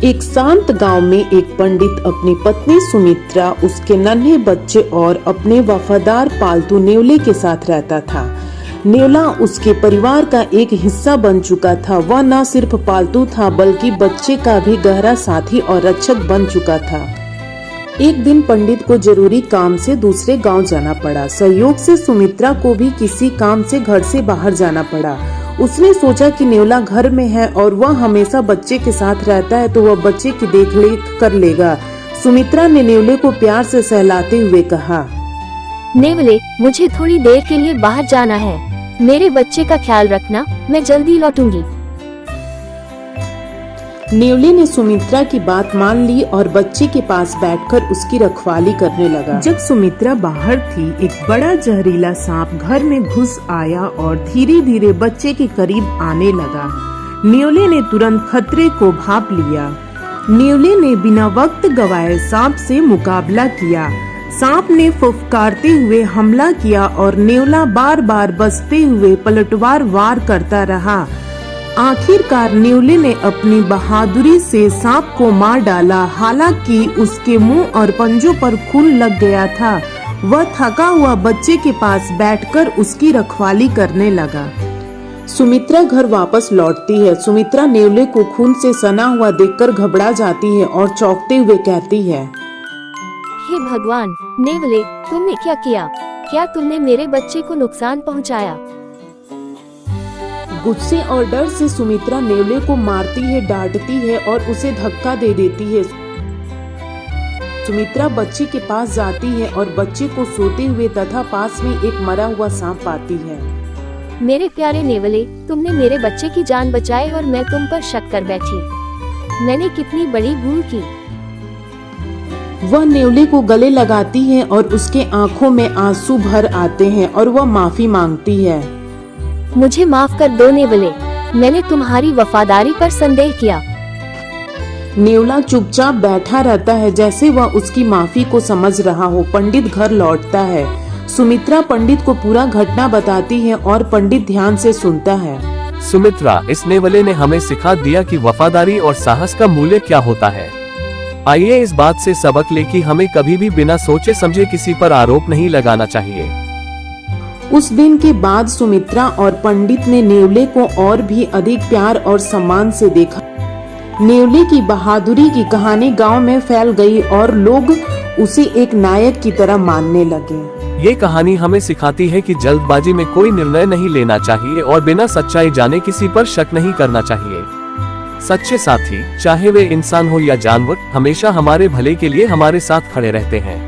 एक शांत गांव में एक पंडित अपनी पत्नी सुमित्रा, उसके नन्हे बच्चे और अपने वफादार पालतू नेवले के साथ रहता था। नेवला उसके परिवार का एक हिस्सा बन चुका था। वह न सिर्फ पालतू था बल्कि बच्चे का भी गहरा साथी और रक्षक बन चुका था। एक दिन पंडित को जरूरी काम से दूसरे गांव जाना पड़ा। संयोग से सुमित्रा को भी किसी काम से घर से बाहर जाना पड़ा। उसने सोचा कि नेवला घर में है और वह हमेशा बच्चे के साथ रहता है, तो वह बच्चे की देखरेख कर लेगा। सुमित्रा ने नेवले को प्यार से सहलाते हुए कहा, नेवले, मुझे थोड़ी देर के लिए बाहर जाना है। मेरे बच्चे का ख्याल रखना, मैं जल्दी लौटूंगी। नेवले ने सुमित्रा की बात मान ली और बच्चे के पास बैठकर उसकी रखवाली करने लगा। जब सुमित्रा बाहर थी, एक बड़ा जहरीला सांप घर में घुस आया और धीरे धीरे बच्चे के करीब आने लगा। नेवले ने तुरंत खतरे को भांप लिया। नेवले ने बिना वक्त गवाए सांप से मुकाबला किया। सांप ने फुफकारते हुए हमला किया और नेवला बार बार बचते हुए पलटवार वार करता रहा। आखिरकार नेवले ने अपनी बहादुरी से सांप को मार डाला। हालांकि उसके मुंह और पंजों पर खून लग गया था। वह थका हुआ बच्चे के पास बैठकर उसकी रखवाली करने लगा। सुमित्रा घर वापस लौटती है। सुमित्रा नेवले को खून से सना हुआ देखकर घबरा जाती है और चौंकते हुए कहती है, हे भगवान, नेवले, तुमने क्या किया? क्या तुमने मेरे बच्चे को नुकसान पहुंचाया? गुस्से और डर से सुमित्रा नेवले को मारती है, डांटती है और उसे धक्का दे देती है। सुमित्रा बच्चे के पास जाती है और बच्चे को सोते हुए तथा पास में एक मरा हुआ सांप पाती है। मेरे प्यारे नेवले, तुमने मेरे बच्चे की जान बचाई और मैं तुम पर शक कर बैठी। मैंने कितनी बड़ी भूल की। वह नेवले को गले लगाती है और उसके आंखों में आंसू भर आते हैं और वह माफी मांगती है। मुझे माफ कर दो नेवले, मैंने तुम्हारी वफादारी पर संदेह किया। नेवला चुपचाप बैठा रहता है, जैसे वह उसकी माफी को समझ रहा हो। पंडित घर लौटता है। सुमित्रा पंडित को पूरा घटना बताती है और पंडित ध्यान से सुनता है। सुमित्रा, इस नेवले ने हमें सिखा दिया कि वफादारी और साहस का मूल्य क्या होता है। आइए इस बात से सबक ले कि हमें कभी भी बिना सोचे समझे किसी पर आरोप नहीं लगाना चाहिए। उस दिन के बाद सुमित्रा और पंडित ने नेवले को और भी अधिक प्यार और सम्मान से देखा। नेवले की बहादुरी की कहानी गांव में फैल गई और लोग उसे एक नायक की तरह मानने लगे। ये कहानी हमें सिखाती है कि जल्दबाजी में कोई निर्णय नहीं लेना चाहिए और बिना सच्चाई जाने किसी पर शक नहीं करना चाहिए। सच्चे साथी, चाहे वे इंसान हो या जानवर, हमेशा हमारे भले के लिए हमारे साथ खड़े रहते हैं।